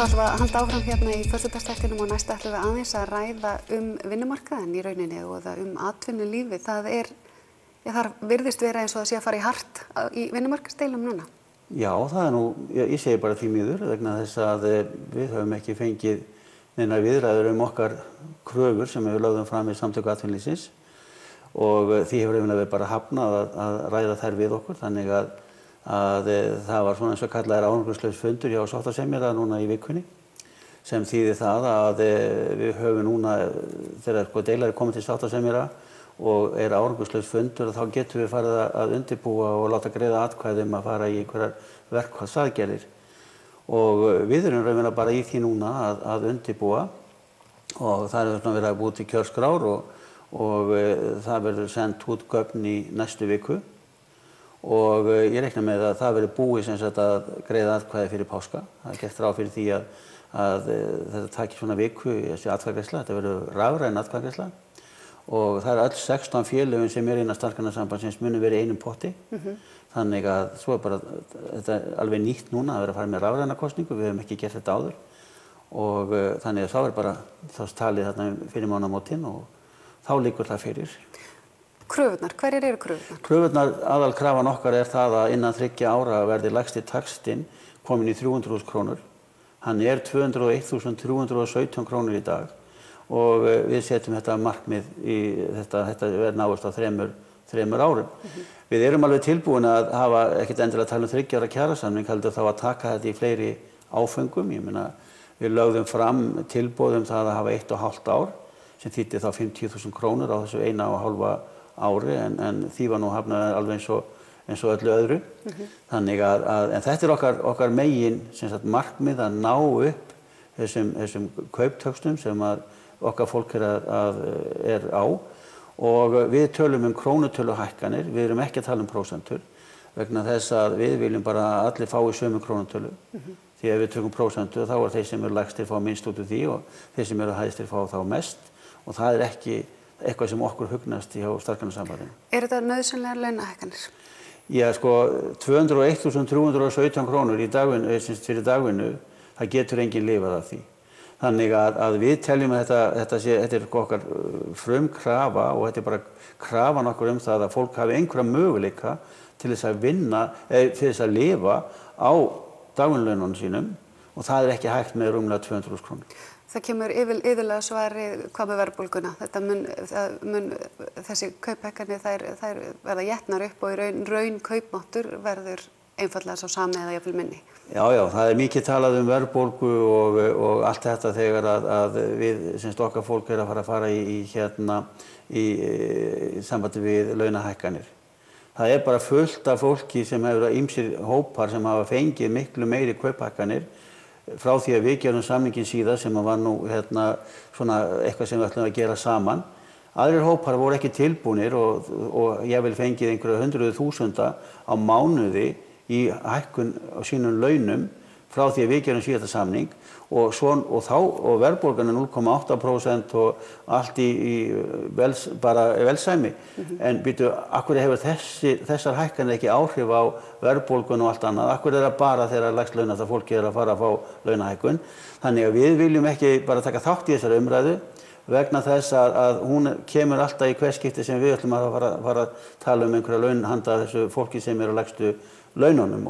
ætlum við að halda áfram hérna í föstudagsþættinum og næst ætlum við aðeins að ræða vinnumarkaðinn í rauninni og atvinnulífið. Þar virðist vera eins og það sé að fara í hart í vinnumarkaðsdeilum núna. Já, það nú, ég segi bara því miður vegna þess að við höfum ekki fengið neina viðræður okkar kröfur sem við lögðum fram í Samtökum atvinnulífsins og því hefur við bara hafnað að ræða þær við okkur, þannig að það var svona eins og kallaður árangurslaus fundur hjá sáttasemjara núna í vikunni sem þýðir það að við höfum núna, þegar deila komið til sáttasemjara og árangurslaus fundur, þá getum við farið að undirbúa og láta greiða atkvæði að fara í einhverjar verkfallsaðgerðir og við erum raunverulega bara í því núna að undirbúa og það er verið að búa til kjörskrár og það verður sendt út gögn í næstu viku og ég reikna með að það verður búið sem sagt að greiða atkvæði fyrir páska. Það er gert ráð fyrir því að þetta taki svona viku í þessi atkvæðagreiðsla, þetta verður rafræn atkvæðagreiðsla og það öll 16 félögin sem innan Starfsgreinasambandsins munu verið í einum potti. Þannig að svo bara þetta er alveg nýtt núna að vera að fara með rafræna kosningu, við höfum ekki gert þetta áður og þannig að þá er bara þá talið þarna fyrir mánaðamótin og þá liggur það fyrir. Kröfurnar, hverjar eru kröfurnar? Kröfurnar, aðalkrafan okkar er það að innan 3 ára verði lægsti taxtinn komin í 300.000 krónur. Hann er 201.317 krónur í dag og við setjum þetta markmið í þetta verður náist á þremur árum. Við erum alveg tilbúin að hafa ekkert endilega að tala um 3 ára kjarasamning, heldur þá að taka þetta í fleiri áföngum. Ég meina, við lögðum fram tilboð það að hafa 1,5 ár sem þýddi þá 50.000 krónur á þessu 1,5 ári en því var nú hafnað alveg eins og öllu öðru. Þannig en þetta er okkar megin markmið að ná upp þessum kauptöxtum sem okkar fólk er á og við tölum krónutöluhækkanir, við erum ekki að tala prósentur vegna þess að við viljum bara að allir fái sömu krónutölu. Því ef við tökum prósentu þá þeir sem eru lægstir fá minnst út úr því og þeir sem eru hæstir fá þá mest og það er ekki eitthvað sem okkur hugnast hjá Starfsgreinasambandinu. Er þetta nauðsynlegar launahækkanir? Já, sko, 201.317 krónur fyrir dagvinnu, það getur enginn lifað af því. Þannig að við teljum að þetta er okkar frumkrafa og þetta er bara krafan okkur það að fólk hafi einhverja möguleika til þess að vinna, til þess að lifa á dagvinnulaununum sínum og það er ekki hægt með rúmlega 200.000 krónur. Það kemur iðulega svarið hvað með verðbólguna. Þessi kauphækkanir þær verða étnar upp og í raun kaupmáttur verður einfaldlega sá sami eða jafnvel minni. Já, það er mikið talað um verðbólgu og allt þetta þegar að við, okkar fólk er að fara í sambandi við launahækkanir. Það er bara fullt af fólki sem hefur ýmsir hópar sem hafa fengið miklu meiri kauphækkanir frá því að við gerum samningin síðar sem var nú svona eitthvað sem við ætlum að gera saman. Aðrir hópar voru ekki tilbúnir og ég vil fengið einhverja 100.000 á mánuði í hækkun á sínum launum frá því að við gerum síðasta samning og verðbólgan er 0,8% og allt bara velsæmi. En býtu, af hverju hefur þessar hækkanir ekki áhrif á verðbólgun og allt annað? Af hverju er það bara þegar lægst launasta fólki er að fara að fá launahækkun? Þannig að við viljum ekki bara taka þátt í þessari umræðu vegna þess að hún kemur alltaf í hvert skipti sem við ætlum að fara að tala um einhverja laun handa þessu fólki sem eru á lægstu laununum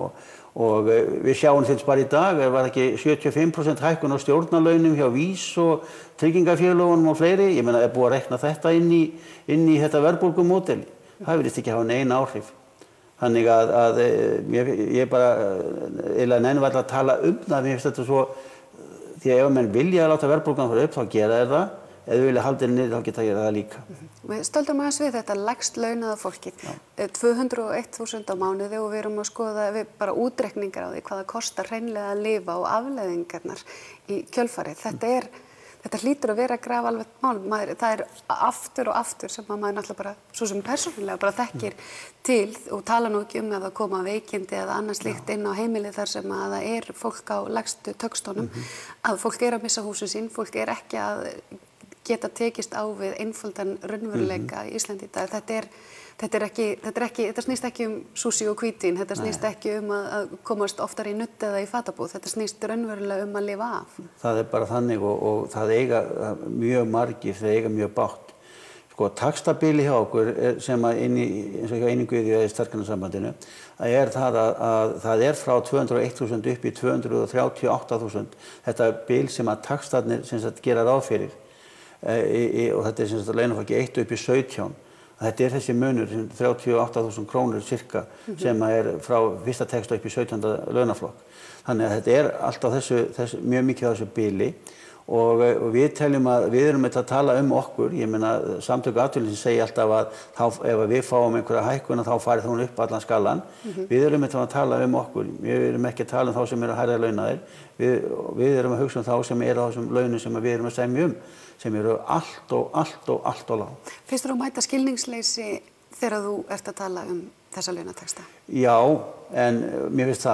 og við sjáum þess bara í dag var ekki 75% hækkun á stjórnarlaunum hjá VÍS og tryggingafélögunum og fleiri. Ég meina, búið að reikna þetta inn í þetta verðbólgumódel. Það virðist ekki hafa nein áhrif. Þannig að ég bara nenni varla að tala það, mér finnst þetta svo því að ef menn vilja að láta verðbólgan fara upp þá gera þeir það. Ef við vilja halda henni niður þá geta gera það líka. Við stöldum aðeins við þetta lægst launaða fólkið. 201.000 á mánuði og við erum að skoða bara útreikningar á því hvað það kostar hreinlega að lifa og afleiðingarnar í kjölfarið. Þetta hlýtur að vera grafalvarlegt mál. Það er aftur og aftur sem maður náttúrulega bara, svo sem persónulega bara þekkir til og tala nú ekki að það koma veikindi eða annað slíkt inn á heimilið þar sem að það er fólk á lægstu töxtunum, að fólk er að missa húsin sín, fólk er ekki að geta tekist á við einfaldan raunveruleika í Íslandi í dag. Þetta snýst ekki sushi og hvítín, þetta snýst ekki að komast oftar í nudd eða í fatabúð, þetta snýst raunverulega að lifa af. Það bara þannig og það eiga mjög margir, það eiga mjög bágt. Sko, taxtabili hjá okkur sem eins og hjá Einingu í Starfsgreinasambandinu það að það frá 201.000 upp í 238.000 þetta bil sem að taxtarnir gera ráð fyrir og þetta sem launafólki 1 upp í 17. Þetta þessi munur, 38.000 krónur cirka, sem frá fyrsta texta upp í 17. launaflokk. Þannig að þetta alltaf mjög mikið á þessu bili og við teljum að við erum að tala okkur, ég meina Samtök atvinnulífsins segja alltaf að ef við fáum einhverja hækkun þá farið hún upp allan skalann. Við erum að tala okkur, við erum ekki að tala þá sem eru hærra launaðir, við erum að hugsa þá sem eru á þessum launum sem við erum að semja sem eru allt og lág. Finnst þér að mæta skilningsleysi þegar þú ert að tala þessa launataxta? Já, en mér finnst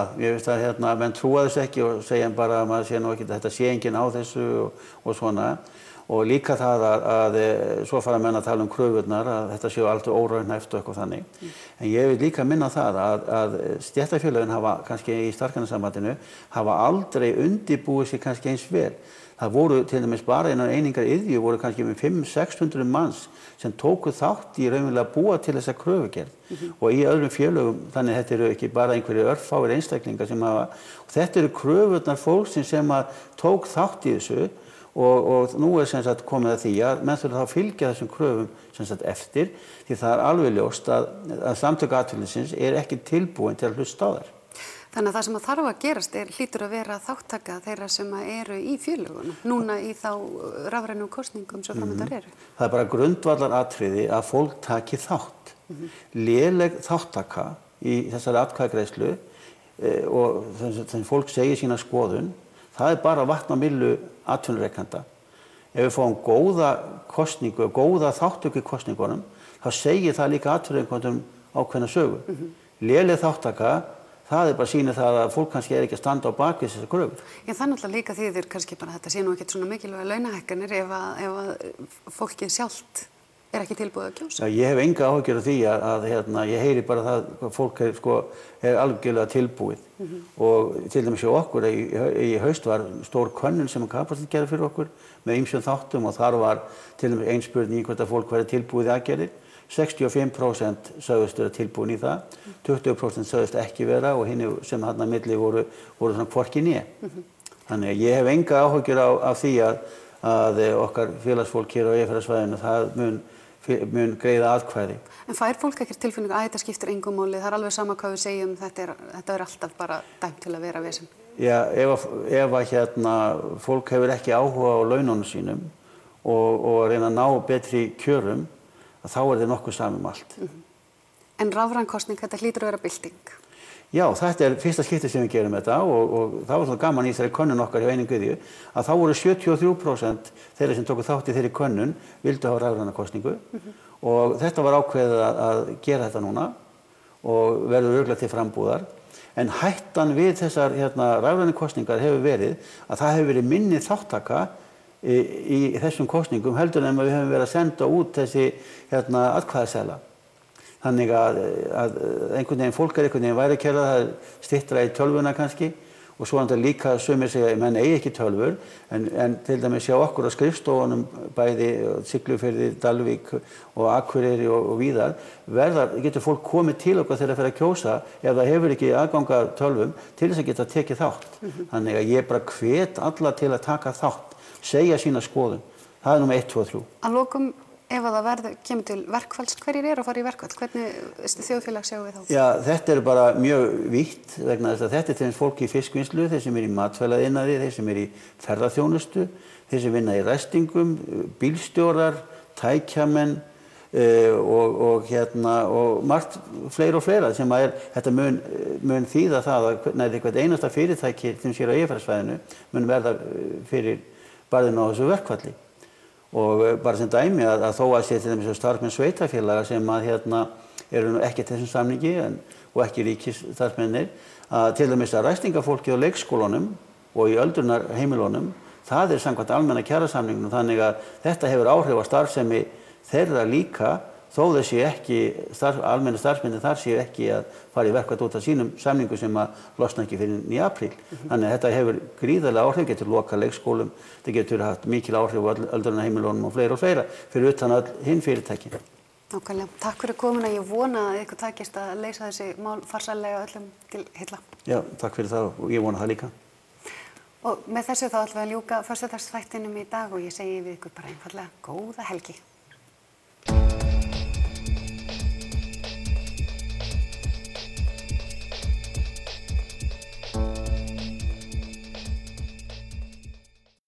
það menn trúa þessu ekki og segja bara að maður sé nú ekki, þetta sé enginn á þessu og svona. Og líka það að svo fara menn að tala kröfurnar, að þetta séu alltaf óraunhæft og eitthvað þannig. En ég vil líka minna það að stéttarfélögin hafa kannski í Starfsgreinasambandinu hafa aldrei undirbúið sig kannski eins vel. Það voru til dæmis bara innan Einingar iðju voru kannski með 500–600 manns sem tóku þátt í raunverulega að búa til þessa kröfugerð. Og í öðrum félögum, þannig þetta eru ekki bara einhverjir örfáir einstaklingar sem hafa, og þetta eru kröfurnar fólksins sem tók þátt í þessu og nú komið að því að menn þurfa þá fylgja þessum kröfum eftir, því það alveg ljóst að Samtök atvinnulífsins ekki tilbúin til að hlusta á þær. Þannig að það sem þarf að gerast hlýtur að vera þáttaka þeirra sem eru í félögunum, núna í þá rafrænu kosningum sem framöndan eru. Það bara grundvallaratriði að fólk taki þátt. Léleg þáttaka í þessari atkvæðagreiðslu og þannig fólk segir sína skoðun, það bara vatn á myllu atvinnurekanda. Ef við fáum góða kosningu, góða þáttöku í kosningunum, þá segir það líka atvinnurekandum ákveðna sögu. Léleg þáttaka, það bara sýnir það að fólk kannski ekki að standa á bakvið þessar kröfur. Já, það náttúrulega líka þýðir kannski bara að þetta sé nú ekkert svona mikilvæga launahækkanir ef að fólkið sjálft ekki tilbúið að kjósa. Já, ég hef enga áhyggjur af því að ég heyri bara það að fólk algjörlega tilbúið. Og til dæmis hjá okkur í haust var stór könnun sem Kapastet gerði fyrir okkur með ýmsum þáttum og þar var til dæmis ein spurning hvort að fólk væri tilbúið í aðgerðir. 65% sögðust vera tilbúin í það, 20% sögðust ekki vera og hinir sem þarna milli voru svona hvorki né. Þannig að ég hef enga áhyggjur af því að okkar félagsfólk hér á Eyjafjarðarsvæðinu það mun greiða atkvæði. En fær fólk ekkert tilfinningu að þetta skiptir engu máli, það alveg sama hvað við segjum, þetta alltaf bara dæmt til að vera vesen? Já, ef fólk hefur ekki áhuga á laununum sínum og reyna að ná betri kjörum, þá þeir nokkuð saman allt. En rafræn kosning, þetta hlýtur að vera bylting? Já, þetta fyrsta skipti sem við gerum þetta og það var svona gaman í þessari könnun okkar hjá Einingu iðju að þá voru 73% þeirra sem tóku þátt í þeirri könnun vildu hafa rafræna kosningu og þetta var ákveðið að gera þetta núna og verður örugglega til frambúðar. En hættan við þessar rafrænu kosningar hefur verið að það hefur verið minni þáttaka í þessum kosningum heldur en við höfum verið að senda út þessi atkvæðaseðla. Þannig að einhvern veginn fólk einhvern veginn væri að gera það styttra í tölvuna kannski og svo líka sumir segja að menn eigi ekki tölvur en til dæmis sjá okkur á skrifstofunum bæði Siglufirði, Dalvík og Akureyri og víðar getur fólk komið til okkar þegar það fer að kjósa ef það hefur ekki aðgang að tölvum til þess að geta tekið þátt. Þannig að ég bara hvet alla til að taka þátt, segja sína skoðun. Það númer 1, 2 og 3. Að lokum, ef það kemur til verkfalls, hverjir eru að fara í verkfall? Hvernig þjóðfélag sjáum við þá? Já, þetta er bara mjög vítt vegna þess að þetta til þess fólk í fiskvinnslu, þeir sem í matvælaiðnaði, þeir sem í ferðaþjónustu, þeir sem vinna í ræstingum, bílstjórar, tækjamenn og margt fleira og fleira sem þetta mun þýða það að hvert einasta fyrirtæki sem sér á Eyjafjarðarsvæðinu mun verða fyrir barðinu á þessu verkfalli. Og bara sem dæmi að þó að sé til dæmis starfsmenn sveitarfélaga sem eru ekki til þessum samningi og ekki ríkisstarfsmennir, að til dæmis að ræstingafólki á leikskólanum og í öldrunarheimilunum, það samkvæmt almenna kjarasamningnum, þannig að þetta hefur áhrif á starfsemi þeirra líka, þó þessi ekki, almenna starfsmenn þar séu ekki að fara í verkfall út af sínum samningum sem að losna ekki fyrir í apríl. Þannig að þetta hefur gríðarlega áhrif, getur lokað leikskólum, þetta getur haft mikil áhrif á öldrunarheimilunum og fleira, fyrir utan all hinn fyrirtækin. Nákvæmlega. Takk fyrir komuna. Ég vona að ykkur takist að leysa þessi mál farsællega öllum til heilla. Já, takk fyrir það og ég vona það líka. Og með þessu þá ætlum við að ljúka föstudagsþættinum í dag og ég segi við ykkur bara einfaldlega góða helgi.